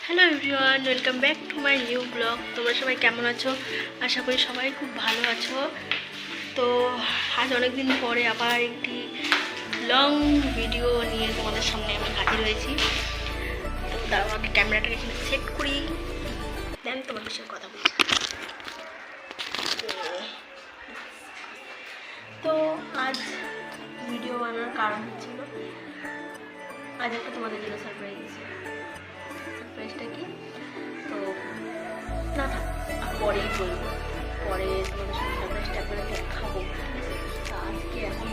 Hello everyone, welcome back to my new blog. তোমরা সবাই কেমন আছো? আশা করি সবাই খুব ভালো আছো। তো আজ অনেক দিন পরে আবার একটি লং ভিডিও নিয়ে তোমাদের সামনে আমি হাজির হয়েছি। তো দাঁড়াও, আগে ক্যামেরাটাকে এখানে সেট করি, দেন তোমাদের সঙ্গে কথা বলছি। তো আজ ভিডিও বানানোর কারণ হচ্ছিল, আজ একটা তোমাদের জন্য সারপ্রাইজ আছে। সারপ্রাইজটা কি? তো না থাক, পরেই বলবো, পরে তোমাদের সাথে সারপ্রাইজটা একবারে দেখাবো, ঠিক আছে? তা আজকে এখন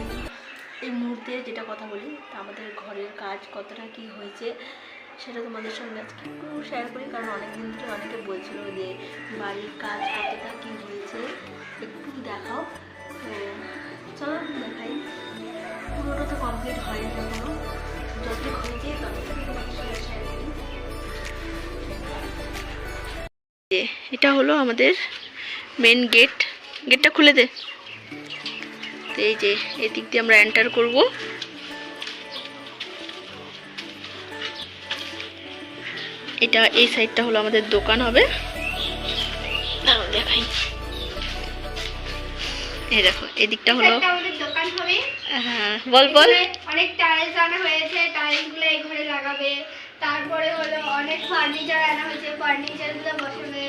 এই মুহূর্তে যেটা কথা বলি, তা আমাদের ঘরের কাজ কতটা কি হয়েছে সেটা তোমাদের সঙ্গে আজকে একটু শেয়ার করি। কারণ অনেক দিন থেকে অনেকে বলছিল যে বাড়ির কাজ কতটা কি হয়েছে একটু দেখাও। তো চলো দেখাই। পুরোটা তো কমপ্লিট হয়নি এখনো, যতটুকু হয়েছে ততটুকু তোমাদের সঙ্গে শেয়ার করি। এটা হলো আমাদের মেন গেট। গেটটা খুলে দে। তো এই যে এদিক দিয়ে আমরা এন্টার করব। এটা এই সাইডটা হলো আমাদের দোকান হবে। দেখাই, এই দেখো এদিকটা হলো আমাদের দোকান হবে। হ্যাঁ বল বল। অনেক টাইলস আনা হয়েছে, টাইলস গুলো এই ঘরে লাগাবে। তারপরে হলো অনেক ফার্নিচার আনা হয়েছে, ফার্নিচার গুলো বসাবে।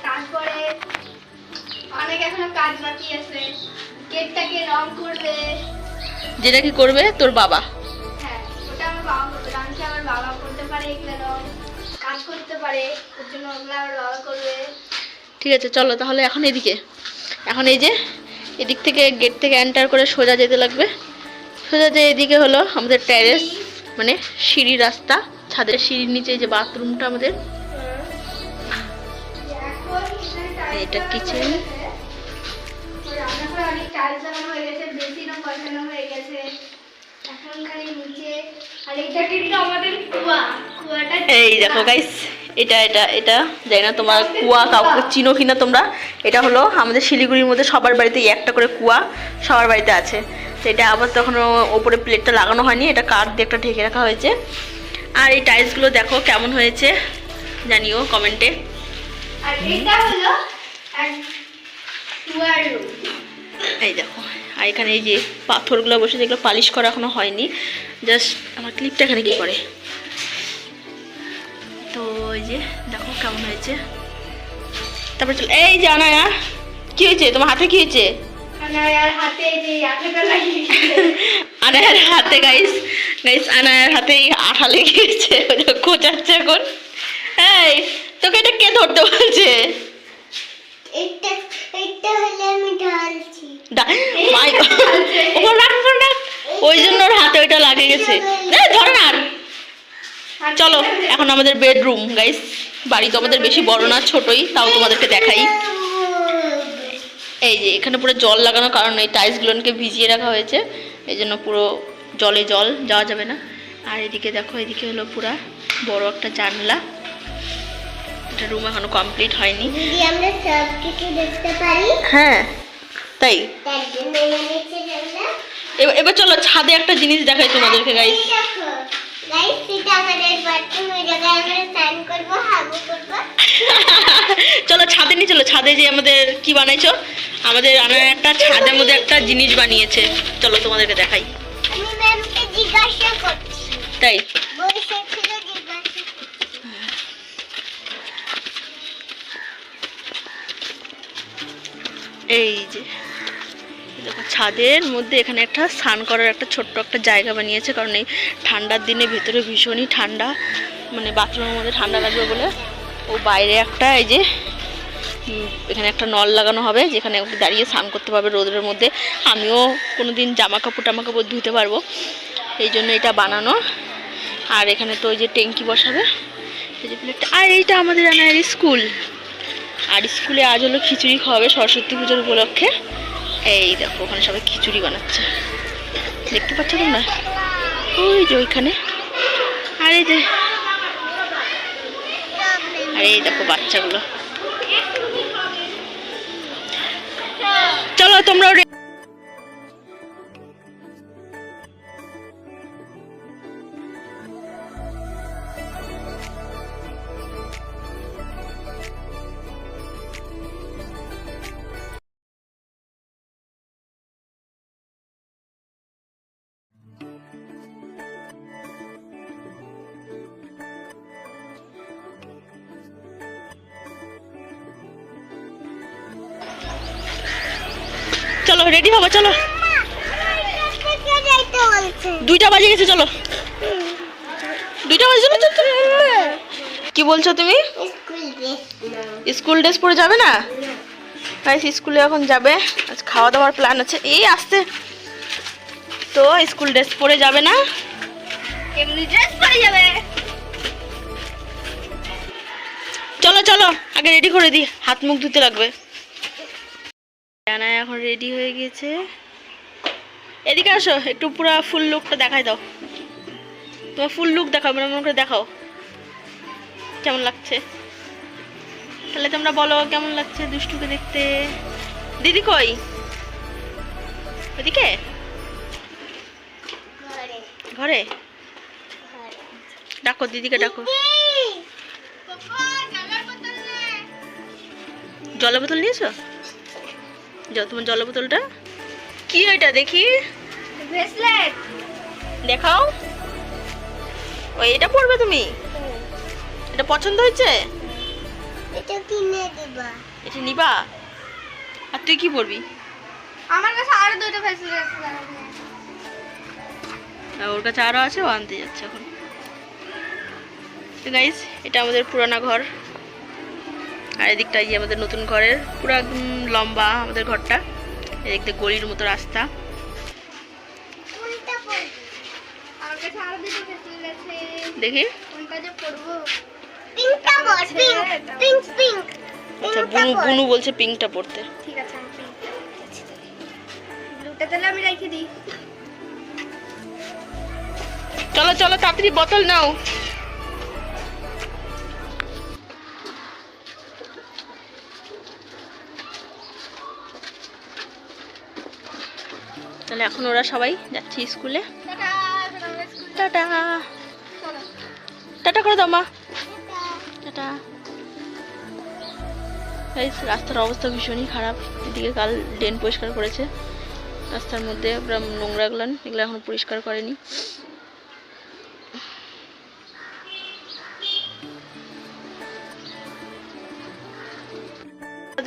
তারপরে অনেক এখনো কাজ বাকি আছে, গেটটাকে রং করবে। যেটা কি করবে তোর বাবা? হ্যাঁ, ওটা আমার বাবা করবে। রংটা আমার বাবা করতে পারে, এগুলো রং কাজ করতে পারে, ওর জন্য ওগুলো আমার বাবা করবে। ঠিক আছে, চলো তাহলে এখন এদিকে। এখন এই যে এদিক থেকে গেট থেকে এন্টার করে সোজা যেতে লাগবে। সোজা যে এদিকে হলো আমাদের টেরেস, মানে সিঁড়ি রাস্তা, ছাদের সিঁড়ির নিচে যে বাথরুমটা আমাদের। এটা কিচেন। রান্নাঘরে অনেক টাইলস লাগানো হয়ে গেছে, বেসিনও বসানো হয়ে গেছে। এখন খালি নিচে। আর এটা কিন্তু আমাদের কুয়া। কুয়াটা এই দেখো গাইস, এটা এটা এটা জানি না তোমার কুয়া কাউকে চিনো কিনা তোমরা। এটা হলো আমাদের শিলিগুড়ির মধ্যে সবার বাড়িতেই একটা করে কুয়া সবার বাড়িতে আছে। তো এটা আবার তখনও ওপরে প্লেটটা লাগানো হয়নি, এটা কাঠ দিয়ে একটা ঢেকে রাখা হয়েছে। আর এই টাইলসগুলো দেখো কেমন হয়েছে জানিও কমেন্টে। আর এটা হলো কুয়ার রুম। এই দেখো, আর এখানে এই যে পাথরগুলো বসে, যেগুলো পালিশ করা এখনো হয়নি। জাস্ট আমার ক্লিপটা এখানে কি করে। তো এই যে দেখো কেমন হয়েছে। তারপর চল, এই যে আনায়া, কি হয়েছে তোমার হাতে? কি হয়েছে আনায়ার হাতে? এই যে আঠাটা লাগিয়েছে। আনায়ার হাতে গাইস, গাইস আনায়ার হাতে আঠা লেগেছে, ওটা কোচাচ্ছে এখন। এই তোকে এটা কে ধরতে বলছে? এটা হলো আমি ঢালছি। মাই গড, ওপর রাখ, ওপর রাখ। ওই জন্য ওর হাতে ওইটা লাগে গেছে। ধর না। চলো এখন আমাদের বেডরুম গাইস। বাড়ি তো আমাদের বেশি বড় না, ছোটই, তাও তোমাদেরকে দেখাই। এই যে এখানে পুরো জল লাগানো, কারণ এই টাইলসগুলোকে ভিজিয়ে রাখা হয়েছে, এই জন্য পুরো জলে জল যাওয়া যাবে না। আর এদিকে দেখো, এদিকে হলো পুরা বড় একটা জানলা। এটা রুম এখনো কমপ্লিট হয়নি। দিদি আমরা সব কিছু দেখতে পারি। হ্যাঁ তাই। তার জন্য এনেছি জানলা। এবার চলো ছাদে একটা জিনিস দেখাই তোমাদেরকে গাইস। দেখো গাইস, এটা আমাদের বাথরুম, এই জায়গায় আমরা স্নান করব, হাগু করব। চলো ছাদে নিয়ে চলো। ছাদে যে আমাদের কি বানাইছো, আমাদের আনার একটা ছাদের মধ্যে একটা জিনিস বানিয়েছে, চলো তোমাদেরকে দেখাই। আমি ম্যামকে জিজ্ঞাসা করছি। তাই বসে ছিল জিজ্ঞাসা। এই যে দেখো ছাদের মধ্যে এখানে একটা স্নান করার একটা ছোট্ট একটা জায়গা বানিয়েছে, কারণ এই ঠান্ডার দিনে ভেতরে ভীষণই ঠান্ডা, মানে বাথরুমের মধ্যে ঠান্ডা লাগবে বলে। ও বাইরে একটা এই যে এখানে একটা নল লাগানো হবে, যেখানে দাঁড়িয়ে স্নান করতে পারবে রোদের মধ্যে। আমিও কোনো দিন জামা কাপড় ধুতে পারবো, এই জন্য এটা বানানো। আর এখানে তো ওই যে ট্যাঙ্কি বসাবে, এই যে প্লেটটা। আর এইটা আমাদের আনার স্কুল। আর স্কুলে আজ হলো খিচুড়ি খাওয়াবে সরস্বতী পুজোর উপলক্ষে। এই দেখো ওখানে সবাই খিচুড়ি বানাচ্ছে, দেখতে পাচ্ছ তোমরা ওই যে ওইখানে। আর এই দেখো বাচ্চাগুলো। চলো তোমরা চলো রেডি হবো, চলো 2টা বাজে গেছে, চলো 2টা বাজে, চলো চলো, চলো। কি বলছো তুমি? স্কুল ড্রেস পরে যাবে না? গাইস স্কুলে এখন যাবে, আজ খাওয়া দাওয়ার প্ল্যান আছে, এই আসতে তো স্কুল ড্রেস পরে যাবে না, এমনি ড্রেস পরে যাবে। চলো চলো আগে রেডি করে দিই, হাত মুখ ধুতে লাগবে। জানা এখন রেডি হয়ে গেছে, এদিকে আসো একটু পুরো ফুল লুকটা দেখাই দাও, তোমার ফুল লুক দেখাও, মনে মনে করে দেখাও কেমন লাগছে, তাহলে তোমরা বলো কেমন লাগছে দুষ্টুকে দেখতে। দিদি কই? ওদিকে ঘরে, ডাকো দিদিকে ডাকো। জলের বোতল নিয়েছো? তোমার জলের বোতলটা কি ওইটা দেখি, ব্রেসলেট দেখাও। ওই এটা পরবে তুমি? এটা পছন্দ হয়েছে? এটা কিনে দিবা। এটা নিবা? আর তুই কি পরবি? আমার কাছে আরো দুটো ব্রেসলেট আছে। ওর কাছে আরো আছে, ও আনতে যাচ্ছে এখন। তো গাইস এটা আমাদের পুরানা ঘর, আর এদিকটা এই আমাদের নতুন ঘরের পুরো একদম লম্বা আমাদের ঘরটা, এদিক দিয়ে গলির মতো রাস্তা। কোনটা পরবি? আমার কাছে আরো দুটো ব্রেসলেট আছে, দেখি কোনটা যে পরবো। পিঙ্কটা পর, পিঙ্ক পিঙ্ক। আচ্ছা বুনু বলছে পিঙ্কটা পরতে। ঠিক আছে আমি পিঙ্কটা পরতেছি, ব্লুটা তাহলে আমি রেখে দিই। চলো চলো তাড়াতাড়ি বোতল নাও। তাহলে এখন ওরা সবাই যাচ্ছে স্কুলে, টাটা, আমরা স্কুল টাটা চলো। টাটা করে দাও মা, টাটা। গাইস রাস্তার অবস্থা ভীষণই খারাপ, এদিকে কাল ড্রেন পরিষ্কার করেছে, রাস্তার মধ্যে পুরো নোংরাগুলো, এগুলো এখন পরিষ্কার করেনি।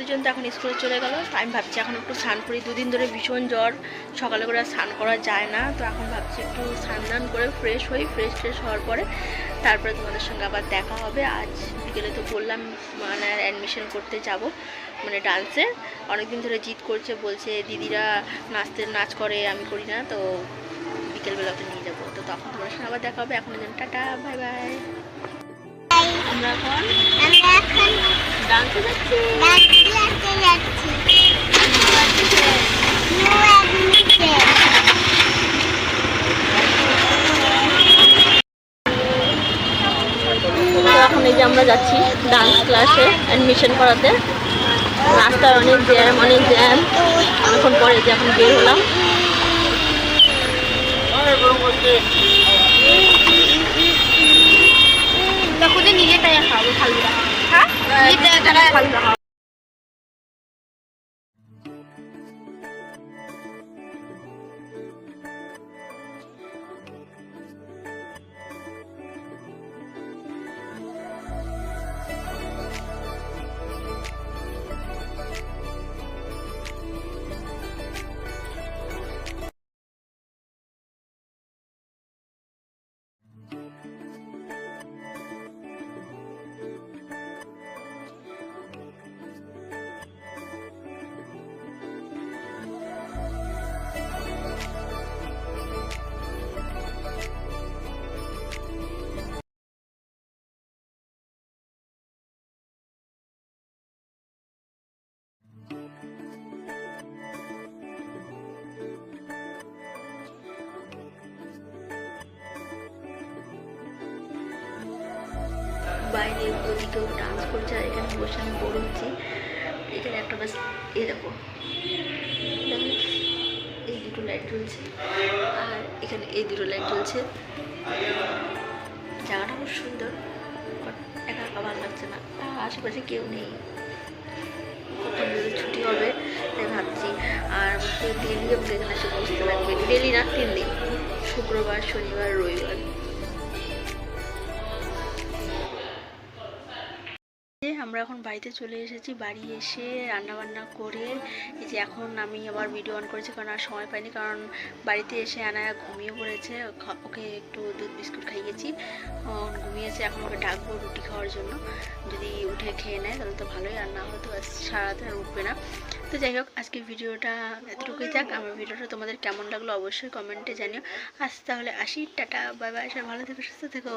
দুজন তো এখন স্কুলে চলে গেল, আমি ভাবছি এখন একটু স্নান করি, 2 দিন ধরে ভীষণ জ্বর, সকালে করে আর স্নান করা যায় না, তো এখন ভাবছি একটু স্নান করে ফ্রেশ হই, ফ্রেশ হওয়ার পরে তারপরে তোমাদের সঙ্গে আবার দেখা হবে। আজ বিকেলে তো বললাম মানে অ্যাডমিশন করতে যাব, মানে ডান্সে অনেকদিন ধরে জিদ করছে, বলছে দিদিরা নাচ করে আমি করি না, তো বিকেলবেলাতে নিয়ে যাবো, তো তখন তোমাদের সঙ্গে আবার দেখা হবে। এখন টাটা বাই বাই। আমরা এখন ডান্সে যাচ্ছি। এখন এই যে আমরা যাচ্ছি ডান্স ক্লাসে অ্যাডমিশন করাতে, রাস্তার অনেক জ্যাম, অনেকক্ষণ পরে যে এখন বের হলাম। খুদে নিজেটাই খাবো ফালুদা, হ্যাঁ নিজেটাই ফালুদা খাবো। বাইরে ওদিকেও ডান্স করছে, আর এখানে বসে আমি বোর হচ্ছি। এখানে একটা বাস এই দেখো, এই দুটো লাইট জ্বলছে, আর এখানে এই দুটো লাইট জ্বলছে। জায়গাটা খুব সুন্দর, বাট একা একা ভালো লাগছে না, আশেপাশে কেউ নেই, কখন যদি ছুটি হবে তাই ভাবছি। আর ডেলি আমাকে এখানে এসে বসতে লাগবে, ডেলি না 3 দিন, শুক্রবার শনিবার রবিবার। আমরা এখন বাড়িতে চলে এসেছি। বাড়ি এসে রান্নাবান্না করে এই যে এখন আমি আবার ভিডিও অন করেছি, কারণ আর সময় পাইনি, কারণ বাড়িতে এসে আনায়া ঘুমিয়ে পড়েছে। ওকে একটু দুধ বিস্কুট খাইয়েছি, ঘুমিয়েছে। এখন ওকে ডাকবো রুটি খাওয়ার জন্য, যদি উঠে খেয়ে নেয় তাহলে তো ভালোই, আর না হলে তো সারাতে আর উঠবে না। তো যাই হোক, আজকে ভিডিওটা এতটুকুই থাক। আমার ভিডিওটা তোমাদের কেমন লাগলো অবশ্যই কমেন্টে জানিও। আজ তাহলে আসি, টাটা বাই বাই, সবাই ভালো থেকো, সুস্থ থেকো।